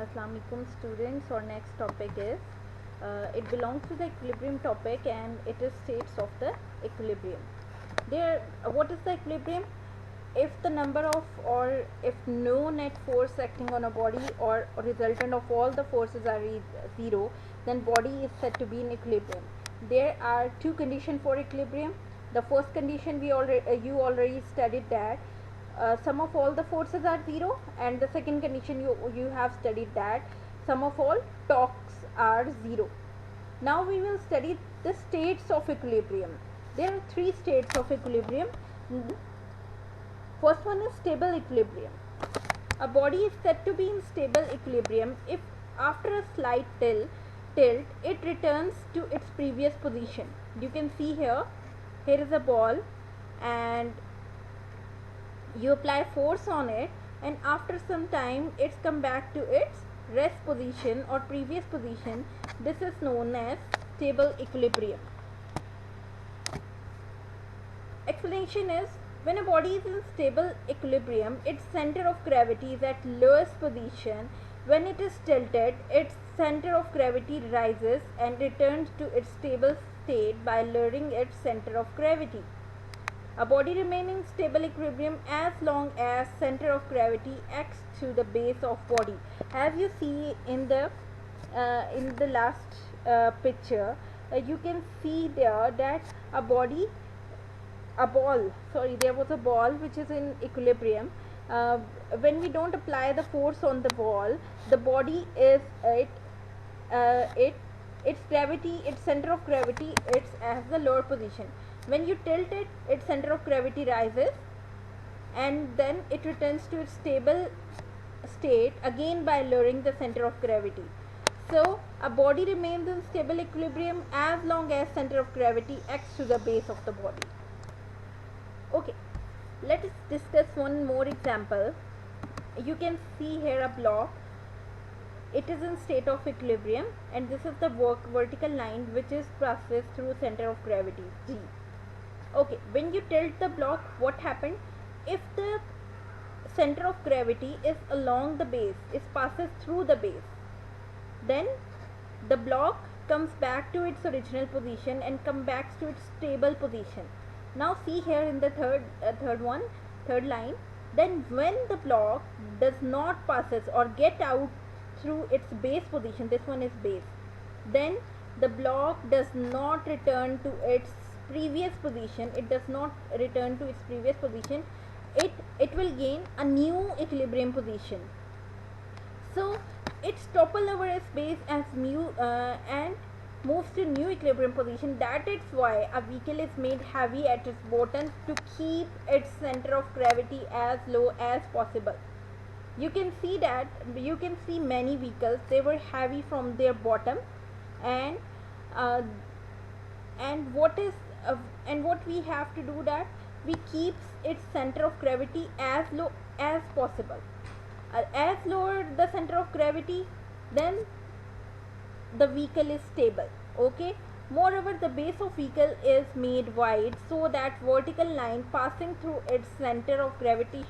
Assalamu alaikum students. Our next topic is it belongs to the equilibrium topic and it is states of the equilibrium. What is the equilibrium? If the number of or if no net force acting on a body or resultant of all the forces are zero, then body is said to be in equilibrium. There are two conditions for equilibrium. The first condition you already studied that sum of all the forces are zero, and the second condition you have studied that sum of all torques are zero. Now we will study the states of equilibrium. There are three states of equilibrium. First one is stable equilibrium. A body is said to be in stable equilibrium if after a slight tilt it returns to its previous position. You can see here is a ball and you apply force on it, and after some time it's come back to its rest position or previous position. This is known as stable equilibrium. Explanation is, when a body is in stable equilibrium, its center of gravity is at lowest position. When it is tilted, its center of gravity rises and returns to its stable state by lowering its center of gravity. A body remains in stable equilibrium as long as center of gravity acts to the base of body. As you see in the last picture, you can see there that there was a ball which is in equilibrium. When we don't apply the force on the ball, the body is its gravity, its center of gravity, it's as the lower position. When you tilt it, its center of gravity rises and then it returns to its stable state again by lowering the center of gravity. So a body remains in stable equilibrium as long as center of gravity acts to the base of the body. Okay, let us discuss one more example. You can see here a block. It is in state of equilibrium and this is the vertical line which is passes through center of gravity G. Okay, when you tilt the block, what happened? If the center of gravity is along the base, it passes through the base, then the block comes back to its original position and comes back to its stable position. Now see here in the third line, then when the block does not passes or get out through its base position, this one is base, then the block does not return to its previous position. It does not return to its previous position. It will gain a new equilibrium position. So it's topple over its base as mu and moves to new equilibrium position. That is why a vehicle is made heavy at its bottom to keep its center of gravity as low as possible. You can see many vehicles, they were heavy from their bottom, and what we have to do, that we keep its center of gravity as low as possible. As lower the center of gravity, then the vehicle is stable. Okay, moreover the base of vehicle is made wide so that vertical line passing through its center of gravity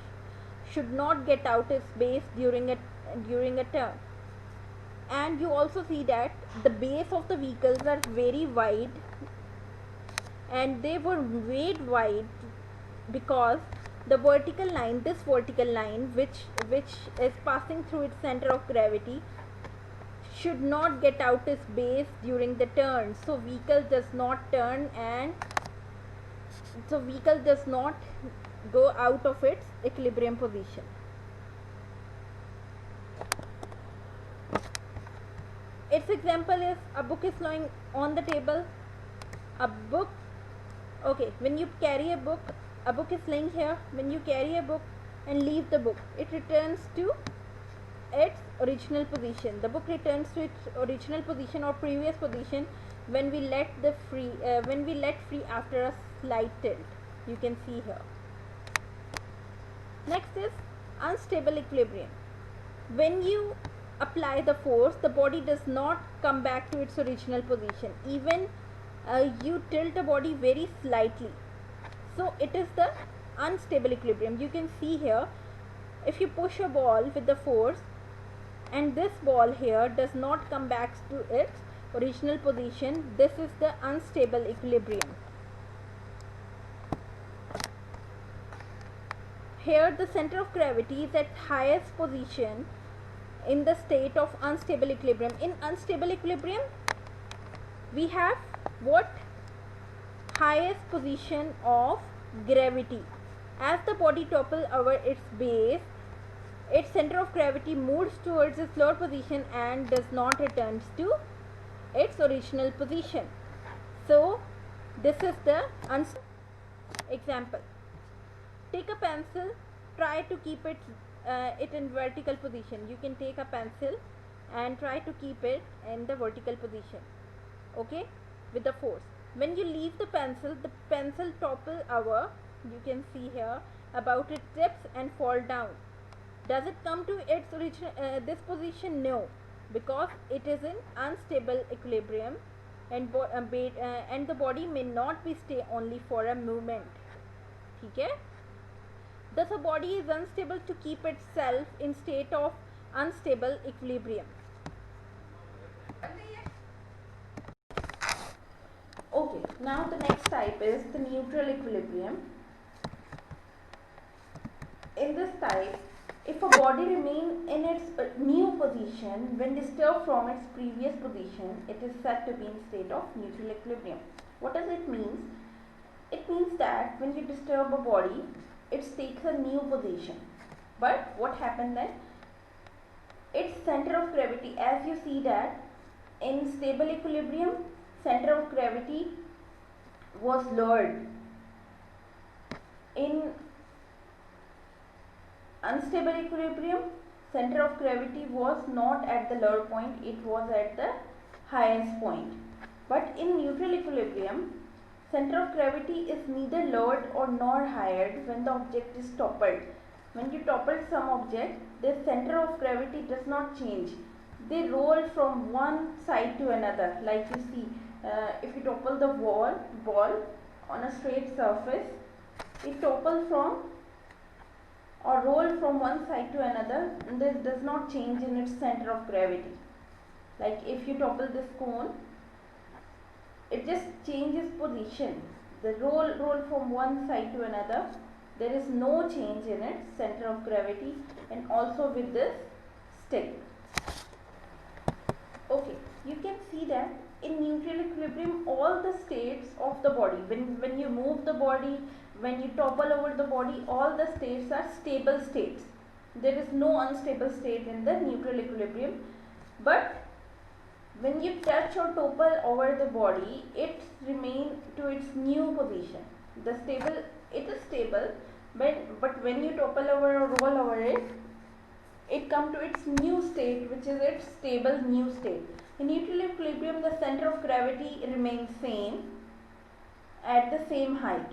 should not get out its base during a turn. And you also see that the base of the vehicles are very wide, and they were made wide because the vertical line, which is passing through its center of gravity, should not get out its base during the turn. So vehicle does not turn, and so vehicle does not go out of its equilibrium position. Its example is, a book is lying on the table. When you carry a book is laying here. When you carry a book and leave the book, it returns to its original position. The book returns to its original position or previous position when we let free after a slight tilt. You can see here. Next is unstable equilibrium. When you apply the force, the body does not come back to its original position. Even you tilt the body very slightly. So it is the unstable equilibrium. You can see here, if you push a ball with the force, and this ball here does not come back to its original position. This is the unstable equilibrium. Here the center of gravity is at highest position in the state of unstable equilibrium. In unstable equilibrium, we have what? Highest position of gravity. As the body topples over its base, its center of gravity moves towards its lower position and does not return to its original position. So this is the example. Take a pencil, try to keep it in vertical position. You can take a pencil and try to keep it in the vertical position, okay, with the force. When you leave the pencil topple over, you can see here, about it tips and fall down. Does it come to its original this position? No, because it is in unstable equilibrium, and the body may not be stay only for a moment. Okay? Thus a body is unstable to keep itself in state of unstable equilibrium. Okay, now the next type is the neutral equilibrium. In this type, if a body remains in its new position when disturbed from its previous position, it is said to be in state of neutral equilibrium. What does it mean? It means that when you disturb a body, it takes a new position. But what happened then? Its center of gravity, as you see that in stable equilibrium, center of gravity was lowered. In unstable equilibrium, center of gravity was not at the lower point, it was at the highest point. But in neutral equilibrium, center of gravity is neither lowered or nor higher when the object is toppled. When you topple some object, the center of gravity does not change. They roll from one side to another. Like you see, if you topple the ball on a straight surface, it topples from or roll from one side to another, and this does not change in its center of gravity. Like if you topple this cone, it just changes position. The roll from one side to another. There is no change in its center of gravity, and also with this stick. Okay, you can see that in neutral equilibrium, all the states of the body, when you move the body, when you topple over the body, all the states are stable states. There is no unstable state in the neutral equilibrium. But when you touch or topple over the body, it remains to its new position. It is stable, but when you topple over or roll over it, it comes to its new state, which is its stable new state. In neutral equilibrium, the center of gravity remains same at the same height,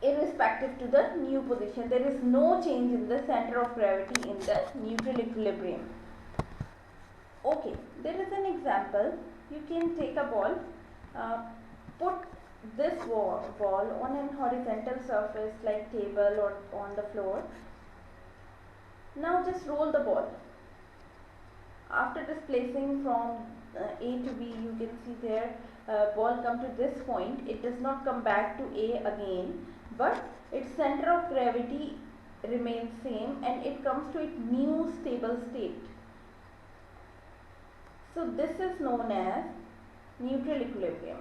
irrespective to the new position. There is no change in the center of gravity in the neutral equilibrium. Okay, there is an example. You can take a ball, put this ball on an horizontal surface like table or on the floor. Now just roll the ball. After displacing from A to B, you can see there ball come to this point. It does not come back to A again, but its center of gravity remains same and it comes to its new stable state. So this is known as neutral equilibrium.